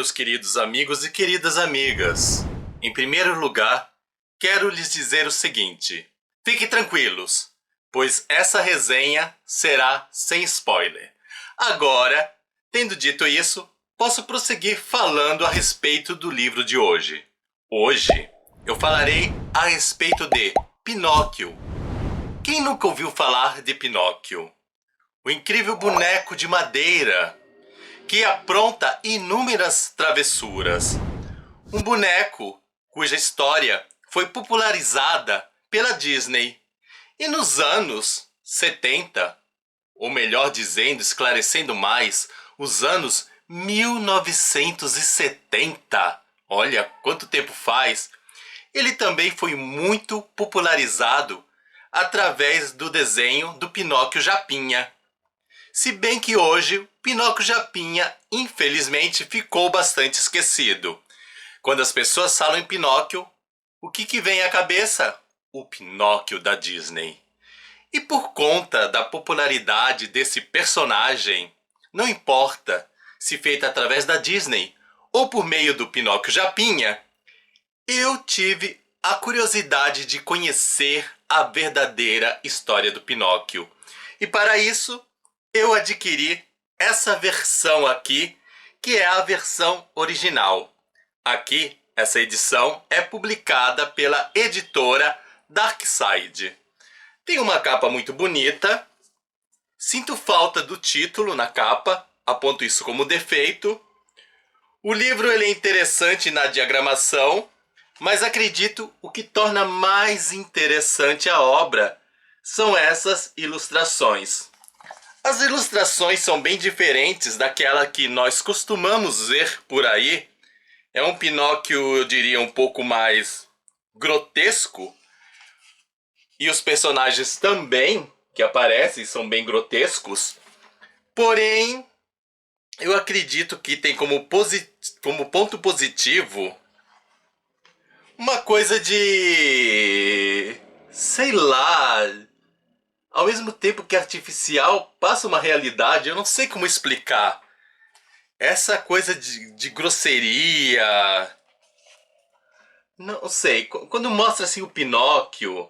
meus queridos amigos e queridas amigas. Em primeiro lugar, quero lhes dizer o seguinte: fiquem tranquilos, pois essa resenha será sem spoiler. Agora, tendo dito isso, posso prosseguir falando a respeito do livro de hoje. Hoje, eu falarei a respeito de Pinóquio. Quem nunca ouviu falar de Pinóquio? O incrível boneco de madeira que apronta inúmeras travessuras. Um boneco cuja história foi popularizada pela Disney. E nos anos 70, ou melhor dizendo, esclarecendo mais, os anos 1970, olha quanto tempo faz, ele também foi muito popularizado através do desenho do Pinóquio Japinha. Se bem que hoje o Pinóquio Japinha, infelizmente, ficou bastante esquecido. Quando as pessoas falam em Pinóquio, o que vem à cabeça? O Pinóquio da Disney. E por conta da popularidade desse personagem, não importa se feita através da Disney ou por meio do Pinóquio Japinha, eu tive a curiosidade de conhecer a verdadeira história do Pinóquio. E para isso, eu adquiri essa versão aqui, que é a versão original. Aqui, essa edição é publicada pela editora Darkside. Tem uma capa muito bonita. Sinto falta do título na capa, aponto isso como defeito. O livro ele é interessante na diagramação, mas acredito o que torna mais interessante a obra são essas ilustrações. As ilustrações são bem diferentes daquela que nós costumamos ver por aí. É um Pinóquio, eu diria, um pouco mais grotesco. E os personagens também que aparecem são bem grotescos. Porém, eu acredito que tem como ponto positivo uma coisa de... sei lá... ao mesmo tempo que artificial, passa uma realidade, eu não sei como explicar. Essa coisa de grosseria... não sei, quando mostra assim o Pinóquio,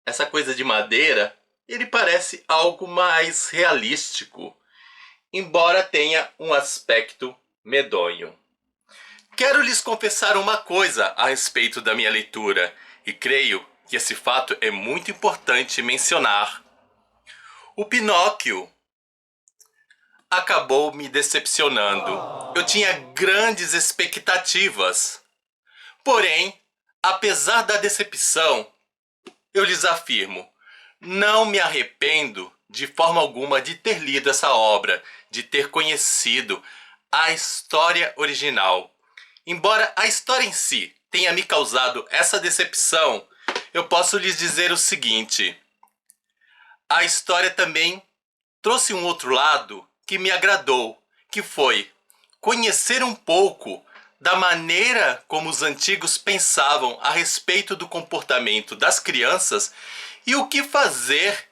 essa coisa de madeira, ele parece algo mais realístico, embora tenha um aspecto medonho. Quero lhes confessar uma coisa a respeito da minha leitura, e creio que esse fato é muito importante mencionar. O Pinóquio acabou me decepcionando. Eu tinha grandes expectativas. Porém, apesar da decepção, eu lhes afirmo, não me arrependo de forma alguma de ter lido essa obra, de ter conhecido a história original. Embora a história em si tenha me causado essa decepção, eu posso lhes dizer o seguinte: a história também trouxe um outro lado que me agradou, que foi conhecer um pouco da maneira como os antigos pensavam a respeito do comportamento das crianças e o que fazer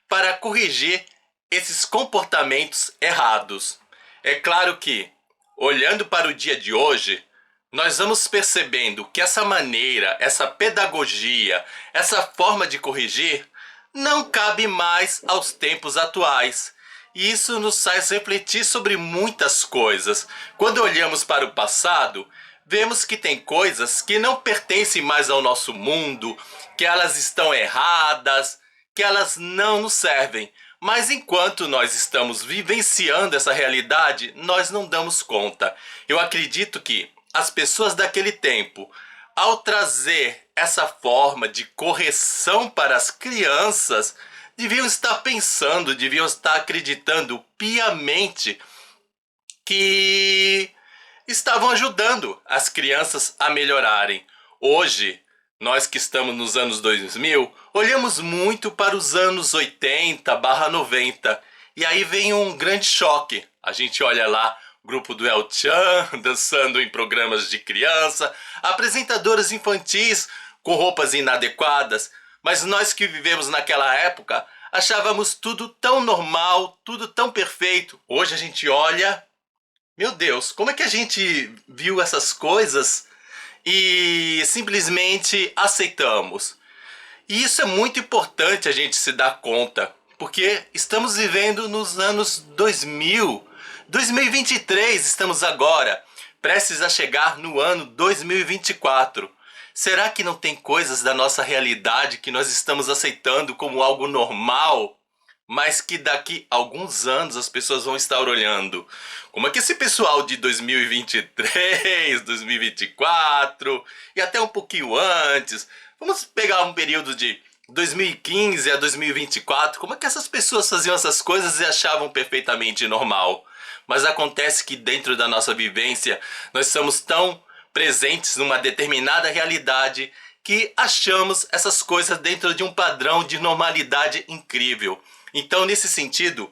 para corrigir esses comportamentos errados. É claro que, olhando para o dia de hoje, nós vamos percebendo que essa maneira, essa pedagogia, essa forma de corrigir não cabe mais aos tempos atuais. E isso nos faz refletir sobre muitas coisas. Quando olhamos para o passado, vemos que tem coisas que não pertencem mais ao nosso mundo, que elas estão erradas, que elas não nos servem. Mas enquanto nós estamos vivenciando essa realidade, nós não damos conta. Eu acredito que as pessoas daquele tempo, ao trazer essa forma de correção para as crianças, deviam estar pensando, deviam estar acreditando piamente que estavam ajudando as crianças a melhorarem. Hoje, nós que estamos nos anos 2000, olhamos muito para os anos 80/90 e aí vem um grande choque. A gente olha lá o grupo do El Chan dançando em programas de criança, apresentadoras infantis com roupas inadequadas, mas nós que vivemos naquela época achávamos tudo tão normal, tudo tão perfeito. Hoje a gente olha Meu Deus, como é que a gente viu essas coisas e simplesmente aceitamos? E isso é muito importante a gente se dar conta, porque estamos vivendo nos anos 2000, 2023 estamos agora, prestes a chegar no ano 2024. Será que não tem coisas da nossa realidade que nós estamos aceitando como algo normal, mas que daqui a alguns anos as pessoas vão estar olhando? Como é que esse pessoal de 2023, 2024 e até um pouquinho antes, vamos pegar um período de 2015 a 2024, como é que essas pessoas faziam essas coisas e achavam perfeitamente normal? Mas acontece que dentro da nossa vivência nós somos tão presentes numa determinada realidade que achamos essas coisas dentro de um padrão de normalidade incrível. Então, nesse sentido,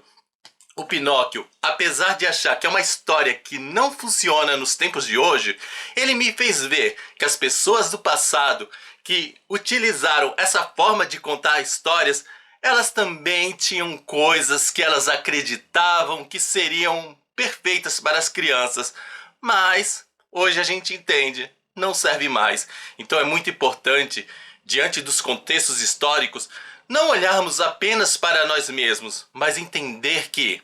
o Pinóquio, apesar de achar que é uma história que não funciona nos tempos de hoje, ele me fez ver que as pessoas do passado que utilizaram essa forma de contar histórias, elas também tinham coisas que elas acreditavam que seriam perfeitas para as crianças, mas hoje a gente entende, não serve mais. Então é muito importante, diante dos contextos históricos, não olharmos apenas para nós mesmos, mas entender que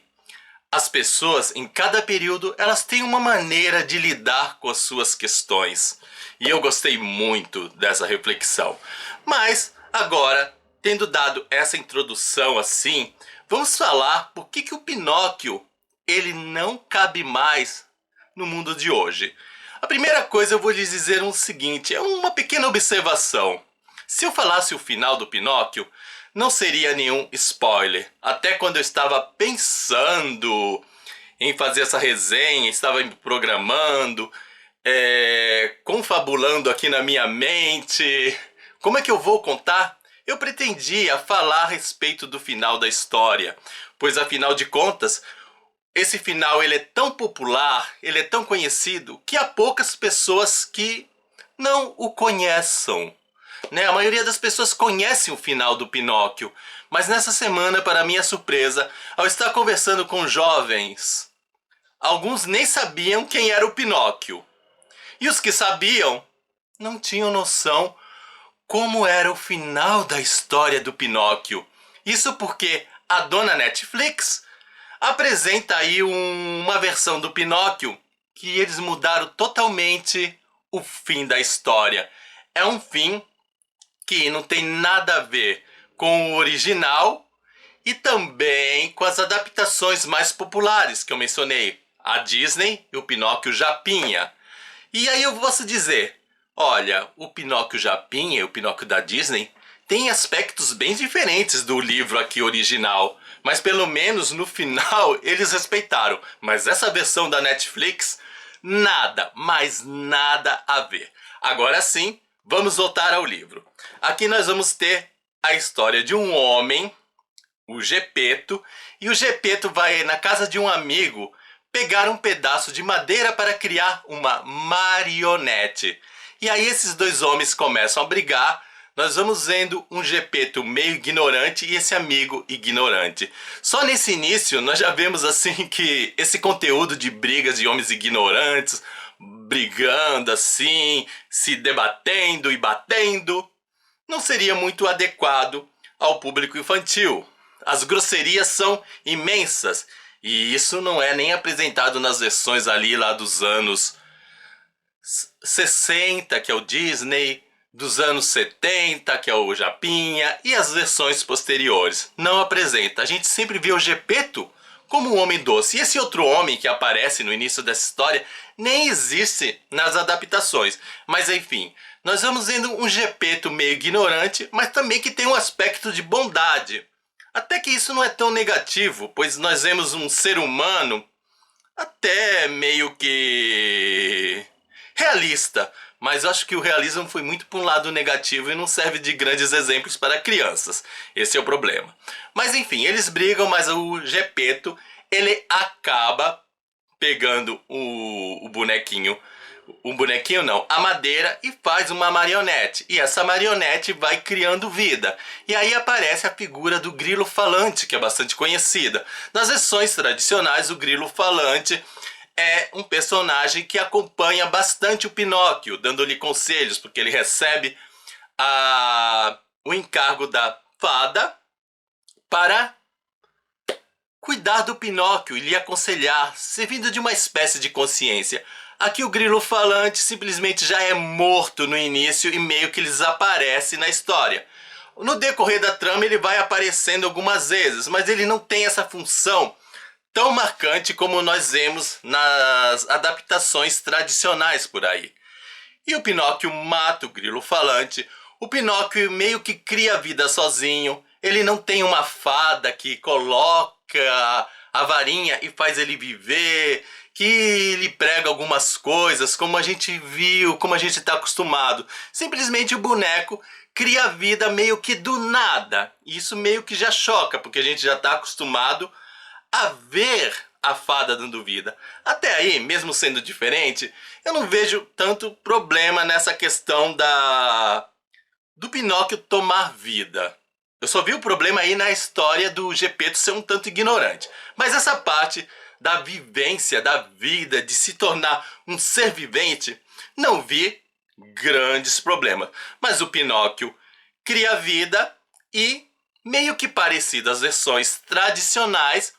as pessoas, em cada período, elas têm uma maneira de lidar com as suas questões. E eu gostei muito dessa reflexão. Mas, agora, tendo dado essa introdução assim, vamos falar por que o Pinóquio ele não cabe mais no mundo de hoje. A primeira coisa eu vou lhes dizer o seguinte, é uma pequena observação. Se eu falasse o final do Pinóquio, não seria nenhum spoiler. Até quando eu estava pensando em fazer essa resenha, estava me programando, confabulando aqui na minha mente. Como é que eu vou contar? Eu pretendia falar a respeito do final da história, pois afinal de contas, esse final ele é tão popular, ele é tão conhecido, que há poucas pessoas que não o conheçam. Né? A maioria das pessoas conhece o final do Pinóquio, mas nessa semana, para minha surpresa, ao estar conversando com jovens, alguns nem sabiam quem era o Pinóquio. E os que sabiam não tinham noção como era o final da história do Pinóquio. Isso porque a dona Netflix apresenta aí uma versão do Pinóquio que eles mudaram totalmente o fim da história. É um fim que não tem nada a ver com o original e também com as adaptações mais populares que eu mencionei, a Disney e o Pinóquio Japinha. E aí eu posso dizer, olha, o Pinóquio Japinha e o Pinóquio da Disney têm aspectos bem diferentes do livro aqui original, mas pelo menos no final eles respeitaram. Mas essa versão da Netflix, nada, mas nada a ver. Agora sim, vamos voltar ao livro. Aqui nós vamos ter a história de um homem, o Gepeto, e o Gepeto vai na casa de um amigo pegar um pedaço de madeira para criar uma marionete. E aí esses dois homens começam a brigar. Nós vamos vendo um Gepeto meio ignorante e esse amigo ignorante. Só nesse início nós já vemos assim que esse conteúdo de brigas de homens ignorantes, brigando assim, se debatendo e batendo, não seria muito adequado ao público infantil. As grosserias são imensas e isso não é nem apresentado nas versões ali lá dos anos 60, que é o Disney, dos anos 70, que é o Japinha, e as versões posteriores. Não apresenta. A gente sempre vê o Gepeto como um homem doce. E esse outro homem que aparece no início dessa história nem existe nas adaptações. Mas enfim, nós vamos vendo um Gepeto meio ignorante, mas também que tem um aspecto de bondade. Até que isso não é tão negativo, pois nós vemos um ser humano até meio que realista, mas eu acho que o realismo foi muito para um lado negativo e não serve de grandes exemplos para crianças. Esse é o problema. Mas enfim, eles brigam, mas o Gepeto, ele acaba pegando o bonequinho, não, a madeira, e faz uma marionete. E essa marionete vai criando vida. E aí aparece a figura do grilo falante, que é bastante conhecida. Nas versões tradicionais, o grilo falante é um personagem que acompanha bastante o Pinóquio, dando-lhe conselhos, porque ele recebe o encargo da fada para cuidar do Pinóquio e lhe aconselhar, servindo de uma espécie de consciência. Aqui o grilo falante simplesmente já é morto no início e meio que desaparece na história. No decorrer da trama ele vai aparecendo algumas vezes, mas ele não tem essa função tão marcante como nós vemos nas adaptações tradicionais por aí. E o Pinóquio mata o grilo falante. O Pinóquio meio que cria a vida sozinho. Ele não tem uma fada que coloca a varinha e faz ele viver, que lhe prega algumas coisas, como a gente viu, como a gente está acostumado. Simplesmente o boneco cria a vida meio que do nada. Isso meio que já choca, porque a gente já está acostumado a ver a fada dando vida. Até aí, mesmo sendo diferente, eu não vejo tanto problema nessa questão do Pinóquio tomar vida. Eu só vi o problema aí na história do Gepeto ser um tanto ignorante. Mas essa parte da vivência, da vida, de se tornar um ser vivente, não vi grandes problemas. Mas o Pinóquio cria vida e, meio que parecido às versões tradicionais,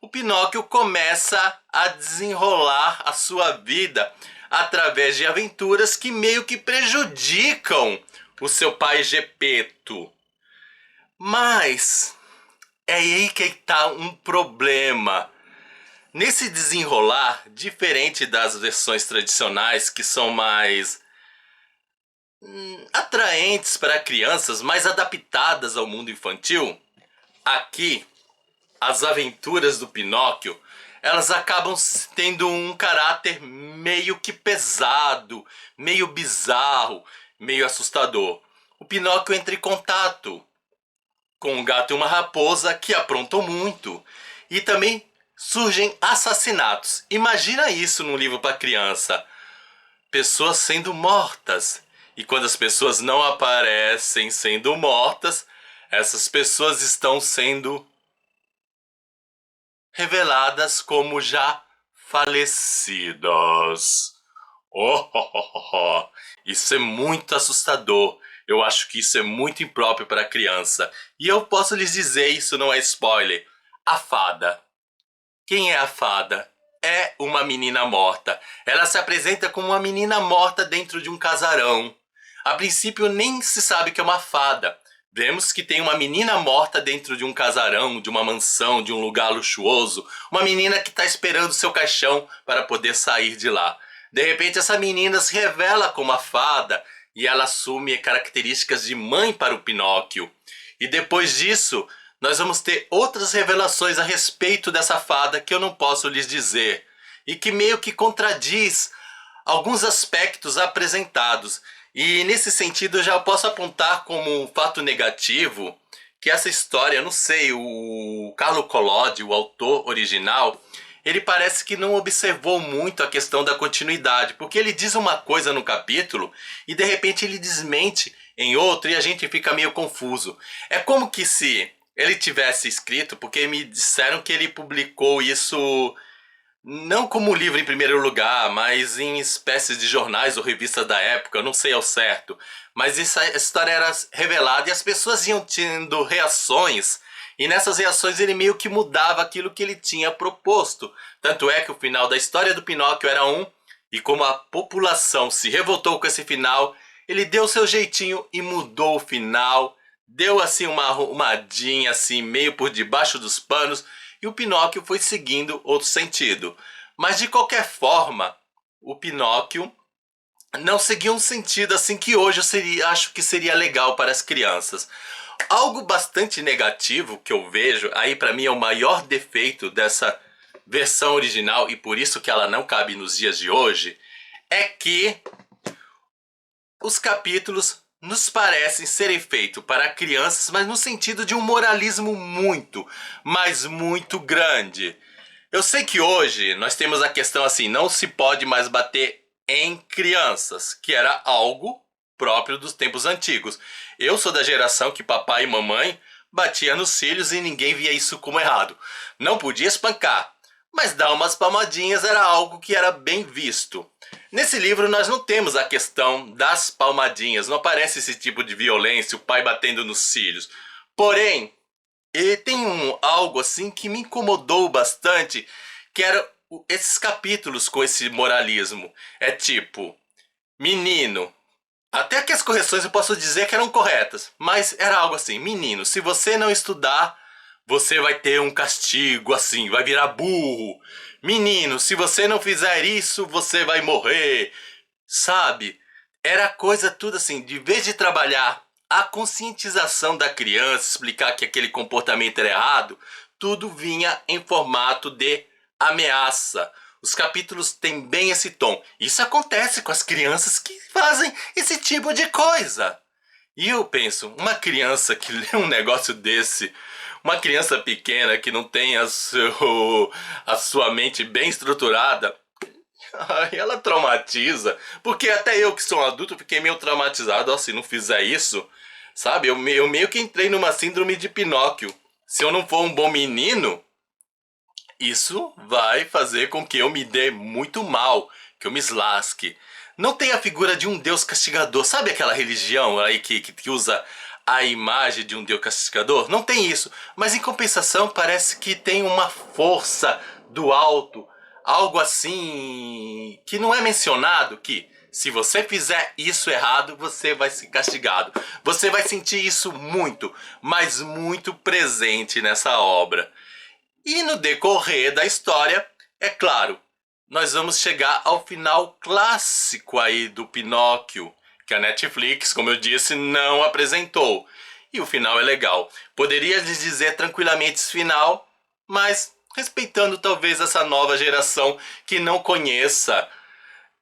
o Pinóquio começa a desenrolar a sua vida através de aventuras que meio que prejudicam o seu pai Gepeto. Mas é aí que está um problema. Nesse desenrolar, diferente das versões tradicionais, que são mais atraentes para crianças, mais adaptadas ao mundo infantil, aqui as aventuras do Pinóquio, elas acabam tendo um caráter meio que pesado, meio bizarro, meio assustador. O Pinóquio entra em contato com um gato e uma raposa que aprontam muito. E também surgem assassinatos. Imagina isso num livro para criança. Pessoas sendo mortas. E quando as pessoas não aparecem sendo mortas, essas pessoas estão sendo reveladas como já falecidas. Isso é muito assustador. Eu acho que isso é muito impróprio para criança. E eu posso lhes dizer, isso não é spoiler. A fada. Quem é a fada? É uma menina morta. Ela se apresenta como uma menina morta dentro de um casarão. A princípio nem se sabe que é uma fada. Vemos que tem uma menina morta dentro de um casarão, de uma mansão, de um lugar luxuoso. Uma menina que está esperando seu caixão para poder sair de lá. De repente essa menina se revela como a fada e ela assume características de mãe para o Pinóquio. E depois disso, nós vamos ter outras revelações a respeito dessa fada que eu não posso lhes dizer. E que meio que contradiz alguns aspectos apresentados. E nesse sentido eu já posso apontar como um fato negativo que essa história, eu não sei, o Carlo Collodi, o autor original, ele parece que não observou muito a questão da continuidade, porque ele diz uma coisa no capítulo e de repente ele desmente em outro e a gente fica meio confuso. É como que se ele tivesse escrito, porque me disseram que ele publicou isso não como livro em primeiro lugar, mas em espécies de jornais ou revistas da época, eu não sei ao certo. Mas essa história era revelada e as pessoas iam tendo reações, e nessas reações ele meio que mudava aquilo que ele tinha proposto. Tanto é que o final da história do Pinóquio era um, e como a população se revoltou com esse final, ele deu seu jeitinho e mudou o final, deu assim uma arrumadinha assim, meio por debaixo dos panos, e o Pinóquio foi seguindo outro sentido. Mas de qualquer forma, o Pinóquio não seguiu um sentido assim que hoje eu acho que seria legal para as crianças. Algo bastante negativo que eu vejo, aí para mim é o maior defeito dessa versão original, e por isso que ela não cabe nos dias de hoje, é que os capítulos nos parecem serem feitos para crianças, mas no sentido de um moralismo muito, mas muito grande. Eu sei que hoje nós temos a questão assim, não se pode mais bater em crianças, que era algo próprio dos tempos antigos. Eu sou da geração que papai e mamãe batia nos filhos e ninguém via isso como errado. Não podia espancar, Mas dar umas palmadinhas era algo que era bem visto. Nesse livro nós não temos a questão das palmadinhas, não aparece esse tipo de violência, o pai batendo nos filhos. Porém, tem algo assim que me incomodou bastante, que era esses capítulos com esse moralismo. É tipo, menino, até que as correções eu posso dizer que eram corretas, mas era algo assim, menino, se você não estudar, você vai ter um castigo assim, vai virar burro. Menino, se você não fizer isso, você vai morrer. Sabe? Era coisa tudo assim, de vez de trabalhar a conscientização da criança, explicar que aquele comportamento era errado, tudo vinha em formato de ameaça. Os capítulos têm bem esse tom. Isso acontece com as crianças que fazem esse tipo de coisa. E eu penso, uma criança que lê um negócio desse, uma criança pequena que não tem a sua mente bem estruturada, ela traumatiza. Porque até eu que sou um adulto fiquei meio traumatizado. Ó, se não fizer isso, sabe? Eu meio que entrei numa síndrome de Pinóquio. Se eu não for um bom menino, isso vai fazer com que eu me dê muito mal, que eu me eslasque. Não tem a figura de um Deus castigador. Sabe aquela religião aí que usa a imagem de um Deus castigador? Não tem isso. Mas em compensação parece que tem uma força do alto. Algo assim que não é mencionado, que se você fizer isso errado, você vai ser castigado. Você vai sentir isso muito, mas muito presente nessa obra. E no decorrer da história, é claro, nós vamos chegar ao final clássico aí do Pinóquio, que a Netflix, como eu disse, não apresentou. E o final é legal. Poderia lhes dizer tranquilamente esse final, mas respeitando talvez essa nova geração que não conheça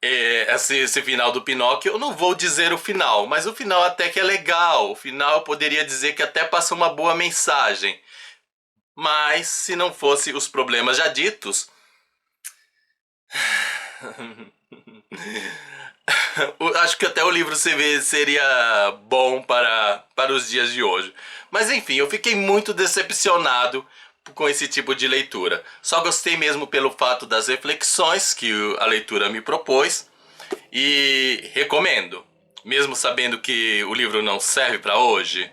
esse final do Pinóquio, eu não vou dizer o final, mas o final até que é legal. O final eu poderia dizer que até passa uma boa mensagem. Mas se não fosse os problemas já ditos, acho que até o livro seria bom para os dias de hoje. Mas enfim, eu fiquei muito decepcionado com esse tipo de leitura. Só gostei mesmo pelo fato das reflexões que a leitura me propôs. E recomendo. Mesmo sabendo que o livro não serve para hoje,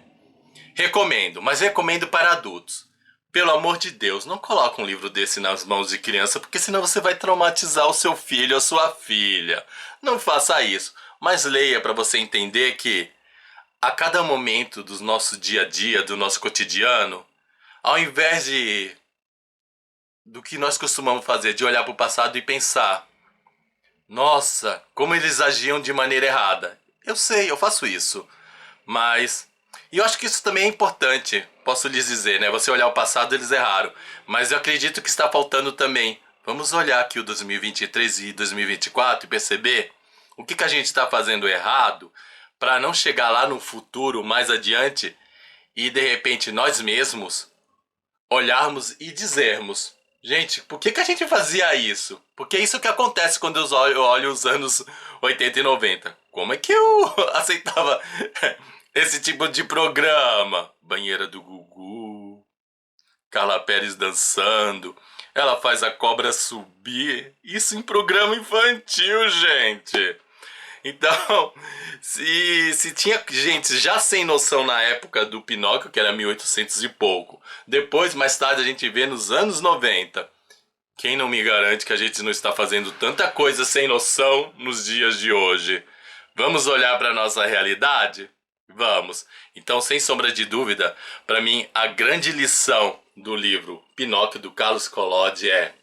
recomendo, mas recomendo para adultos. Pelo amor de Deus, não coloque um livro desse nas mãos de criança, porque senão você vai traumatizar o seu filho ou a sua filha. Não faça isso, mas leia para você entender que a cada momento do nosso dia a dia, do nosso cotidiano, ao invés do que nós costumamos fazer, de olhar para o passado e pensar, nossa, como eles agiam de maneira errada. Eu sei, eu faço isso, mas... E eu acho que isso também é importante, posso lhes dizer, né? Você olhar o passado, eles erraram. Mas eu acredito que está faltando também. Vamos olhar aqui o 2023 e 2024 e perceber o que a gente está fazendo errado para não chegar lá no futuro, mais adiante, e de repente nós mesmos olharmos e dizermos, gente, por que a gente fazia isso? Porque é isso que acontece quando eu olho os anos 80 e 90. Como é que eu aceitava... esse tipo de programa? Banheira do Gugu, Carla Perez dançando, ela faz a cobra subir. Isso em programa infantil, gente. Então, se tinha gente já sem noção na época do Pinóquio, que era 1800 e pouco, depois, mais tarde, a gente vê nos anos 90. Quem não me garante que a gente não está fazendo tanta coisa sem noção nos dias de hoje? Vamos olhar para a nossa realidade? Vamos. Então, sem sombra de dúvida, para mim, a grande lição do livro Pinóquio, do Carlos Collodi, é: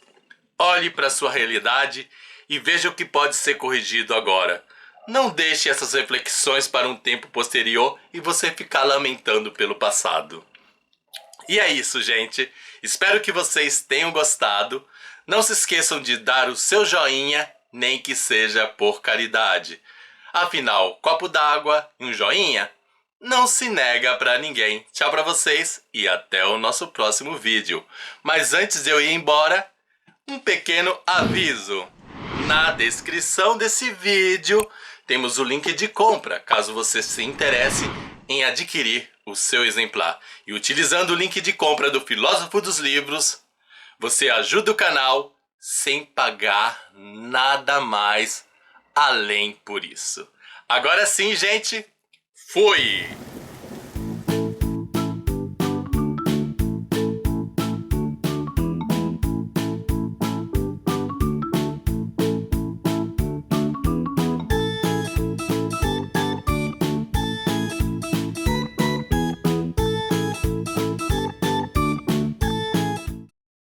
olhe para a sua realidade e veja o que pode ser corrigido agora. Não deixe essas reflexões para um tempo posterior e você ficar lamentando pelo passado. E é isso, gente. Espero que vocês tenham gostado. Não se esqueçam de dar o seu joinha, nem que seja por caridade. Afinal, copo d'água e um joinha não se nega pra ninguém. Tchau pra vocês e até o nosso próximo vídeo. Mas antes de eu ir embora, um pequeno aviso. Na descrição desse vídeo temos o link de compra, caso você se interesse em adquirir o seu exemplar. E utilizando o link de compra do Filósofo dos Livros, você ajuda o canal sem pagar nada mais além por isso. Agora sim, gente, fui!